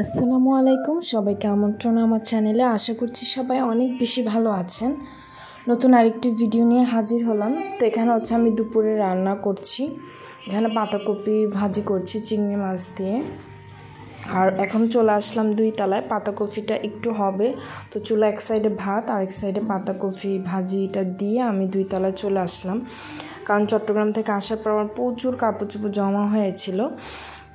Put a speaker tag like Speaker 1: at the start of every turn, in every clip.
Speaker 1: আসসালামু আলাইকুম, সবাইকে আমন্ত্রণ আমার চ্যানেলে। আশা করছি সবাই অনেক বেশি ভালো আছেন। নতুন আরেকটি ভিডিও নিয়ে হাজির হলাম। তো এখানে হচ্ছে আমি দুপুরে রান্না করছি। এখানে পাতাকপি ভাজি করছি চিংড়ি মাছ দিয়ে। আর এখন চলে আসলাম 2 তলায়। পাতাকপিটা একটু হবে, তো চুলা এক সাইডে ভাত আর এক সাইডে পাতাকপি ভাজিটা দিয়ে আমি 2 তলায় চলে আসলাম। কারণ চট্টগ্রাম থেকে আসার পর আমার প্রচুর কাপড় চোপড় জমা হয়েছিল।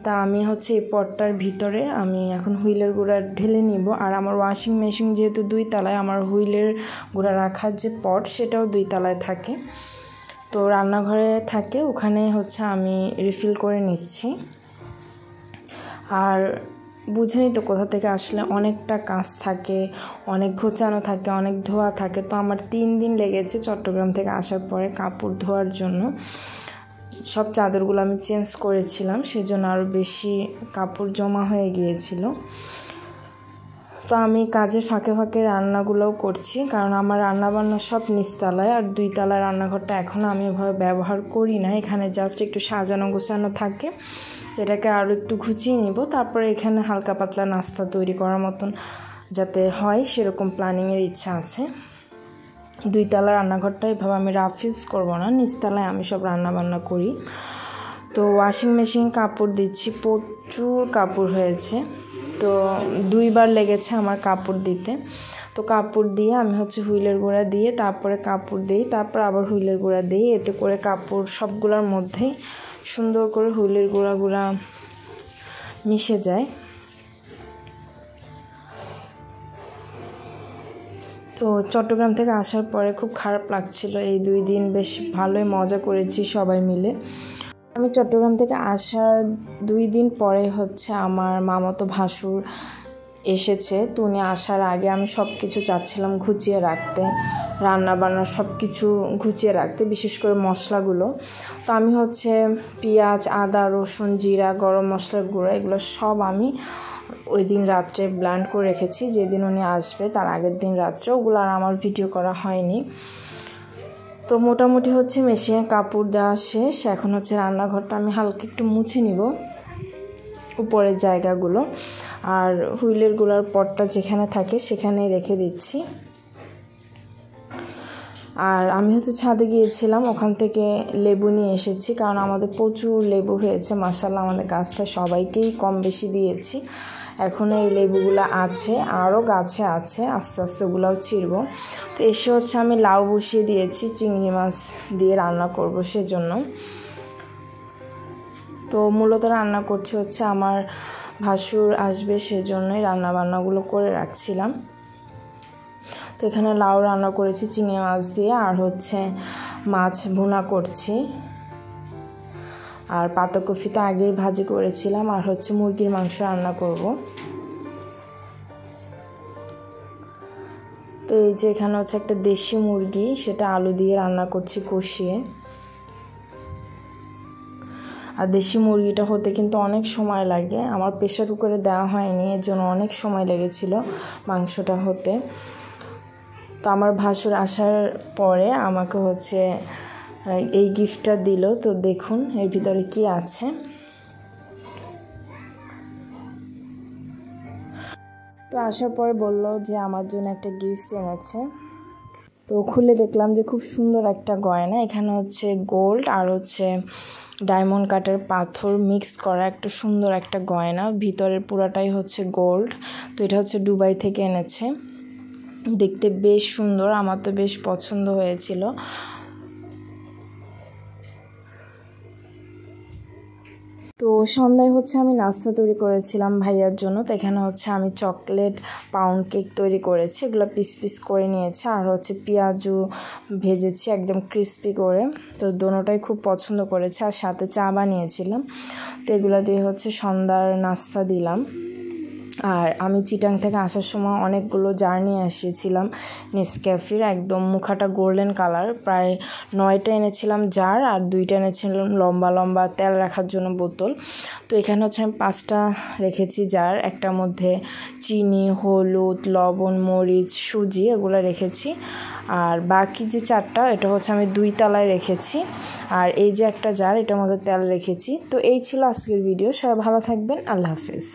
Speaker 1: তা আমি হচ্ছে এই পটটার ভিতরে আমি এখন হুইলের গুঁড়া ঢেলে নিব। আর আমার ওয়াশিং মেশিন যেহেতু 2 তলায়, আমার হুইলের গুঁড়া রাখার যে পট সেটাও 2 তলায় থাকে। তো রান্নাঘরে থাকে, ওখানে হচ্ছে আমি রিফিল করে নিচ্ছি। আর বুঝেনি তো কোথা থেকে আসলে অনেকটা কাজ থাকে, অনেক ঘোচানো থাকে, অনেক ধোয়া থাকে। তো আমার 3 দিন লেগেছে চট্টগ্রাম থেকে আসার পরে কাপড় ধোয়ার জন্য। সব চাদরগুলো আমি চেঞ্জ করেছিলাম, সেজন্য আরও বেশি কাপড় জমা হয়ে গিয়েছিল। তো আমি কাজের ফাঁকে ফাঁকে রান্নাগুলোও করছি, কারণ আমার রান্নাবান্না সব নিচতলায়। আর 2 তলার রান্নাঘরটা এখনও আমি এভাবে ব্যবহার করি না। এখানে জাস্ট একটু সাজানো গোছানো থাকে, এটাকে আরও একটু ঘুচিয়ে নিব। তারপরে এখানে হালকা পাতলা নাস্তা তৈরি করার মতন যাতে হয় সেরকম প্ল্যানিংয়ের ইচ্ছা আছে। 2 তলার রান্নাঘরটা এভাবে আমি রাফ ইউজ করবো না, নিচতলায় আমি সব রান্নাবান্না করি। তো ওয়াশিং মেশিন কাপড় দিচ্ছি, প্রচুর কাপড় হয়েছে। তো 2 বার লেগেছে আমার কাপড় দিতে। তো কাপড় দিয়ে আমি হচ্ছে হুইলের গুঁড়া দিয়ে তারপরে কাপড় দিই, তারপর আবার হুইলের গুঁড়া দিই। এতে করে কাপড় সবগুলোর মধ্যেই সুন্দর করে হুইলের গুঁড়া মিশে যায়। তো চট্টগ্রাম থেকে আসার পরে খুব খারাপ লাগছিল। এই 2 দিন বেশ ভালোই মজা করেছি সবাই মিলে। আমি চট্টগ্রাম থেকে আসার 2 দিন পরে হচ্ছে আমার মামাতো ভাসুর এসেছে। তো উনি আসার আগে আমি সব কিছু চাচ্ছিলাম গুছিয়ে রাখতে, রান্নাবান্না সব কিছু গুছিয়ে রাখতে, বিশেষ করে মশলাগুলো। তো আমি হচ্ছে পেঁয়াজ, আদা, রসুন, জিরা, গরম মশলার গুঁড়ো এগুলো সব আমি ওই দিন রাত্রে ব্লেন্ড করে রেখেছি। যেদিন উনি আসবে তার আগের দিন রাত্রে, ওগুলো আর আমার ভিডিও করা হয়নি। তো মোটামুটি হচ্ছে মেশিনে কাপড় দেওয়া শেষ। এখন হচ্ছে রান্নাঘরটা আমি হালকা একটু মুছে নিব, উপরের জায়গাগুলো। আর হুইলের গুঁড়ার পটটা যেখানে থাকে সেখানেই রেখে দিচ্ছি। আর আমি হচ্ছে ছাদে গিয়েছিলাম, ওখান থেকে লেবু নিয়ে এসেছি, কারণ আমাদের প্রচুর লেবু হয়েছে। মাশাআল্লাহ, আমাদের গাছটা সবাইকেই কম বেশি দিয়েছি। এখন এই লেবুগুলো আছে, আরও গাছে আছে, আস্তে আস্তে ওগুলোও ছিঁড়ব। তো এসে হচ্ছে আমি লাউ বসিয়ে দিয়েছি, চিংড়ি মাছ দিয়ে রান্না করব সেজন্য। তো মূলত রান্না করছি হচ্ছে আমার ভাসুর আসবে সেজন্যই রান্নাবান্নাগুলো করে রাখছিলাম। তো এখানে লাউ রান্না করেছি চিংড়ি মাছ দিয়ে, আর হচ্ছে মাছ ভুনা করছি। আর পাতাকপি তো আগেই ভাজি করেছিলাম, আর হচ্ছে মুরগির মাংস রান্না করব। তো এই যে এখানে হচ্ছে একটা দেশি মুরগি, সেটা আলু দিয়ে রান্না করছি কষিয়ে। আর দেশি মুরগিটা হতে কিন্তু অনেক সময় লাগে, আমার প্রেশার কুকারে দেওয়া হয়নি, এর জন্য অনেক সময় লেগেছিল মাংসটা হতে। তো আমার ভাসুর আসার পরে আমাকে হচ্ছে এই গিফটটা দিল। তো দেখুন এর ভিতরে কি আছে। তো আসার পরে বলল যে আমার জন্য একটা গিফট এনেছে। তো খুলে দেখলাম যে খুব সুন্দর একটা গয়না। এখানে হচ্ছে গোল্ড আর হচ্ছে ডায়মন্ড কাটের পাথর মিক্স করা একটা সুন্দর একটা গয়না, ভিতরের পুরাটাই হচ্ছে গোল্ড। তো এটা হচ্ছে দুবাই থেকে এনেছে, দেখতে বেশ সুন্দর, আমার তো বেশ পছন্দ হয়েছিল। তো সন্ধ্যায় হচ্ছে আমি নাস্তা তৈরি করেছিলাম ভাইয়ার জন্য। তো এখানে হচ্ছে আমি চকলেট পাউন্ড কেক তৈরি করেছি, এগুলো পিস পিস করে নিয়েছি। আর হচ্ছে পেঁয়াজু ভেজেছি একদম ক্রিস্পি করে। তো দোনোটাই খুব পছন্দ করেছে, আর সাথে চা বানিয়েছিলাম। তো এগুলো দিয়ে হচ্ছে সন্ধ্যার নাস্তা দিলাম। আর আমি চিটাং থেকে আসার সময় অনেকগুলো জার নিয়ে এসেছিলাম নেসক্যাফের, একদম মুখাটা গোল্ডেন কালার। প্রায় 9টা এনেছিলাম জার, আর 2টা এনেছিলাম লম্বা লম্বা তেল রাখার জন্য বোতল। তো এখানে হচ্ছে আমি 5টা রেখেছি জার, একটার মধ্যে চিনি, হলুদ, লবণ, মরিচ, সুজি এগুলো রেখেছি। আর বাকি যে 4টা এটা হচ্ছে আমি 2 তলায় রেখেছি। আর এই যে একটা জার, এটার মধ্যে তেল রেখেছি। তো এই ছিল আজকের ভিডিও। সবাই ভালো থাকবেন, আল্লাহ হাফেজ।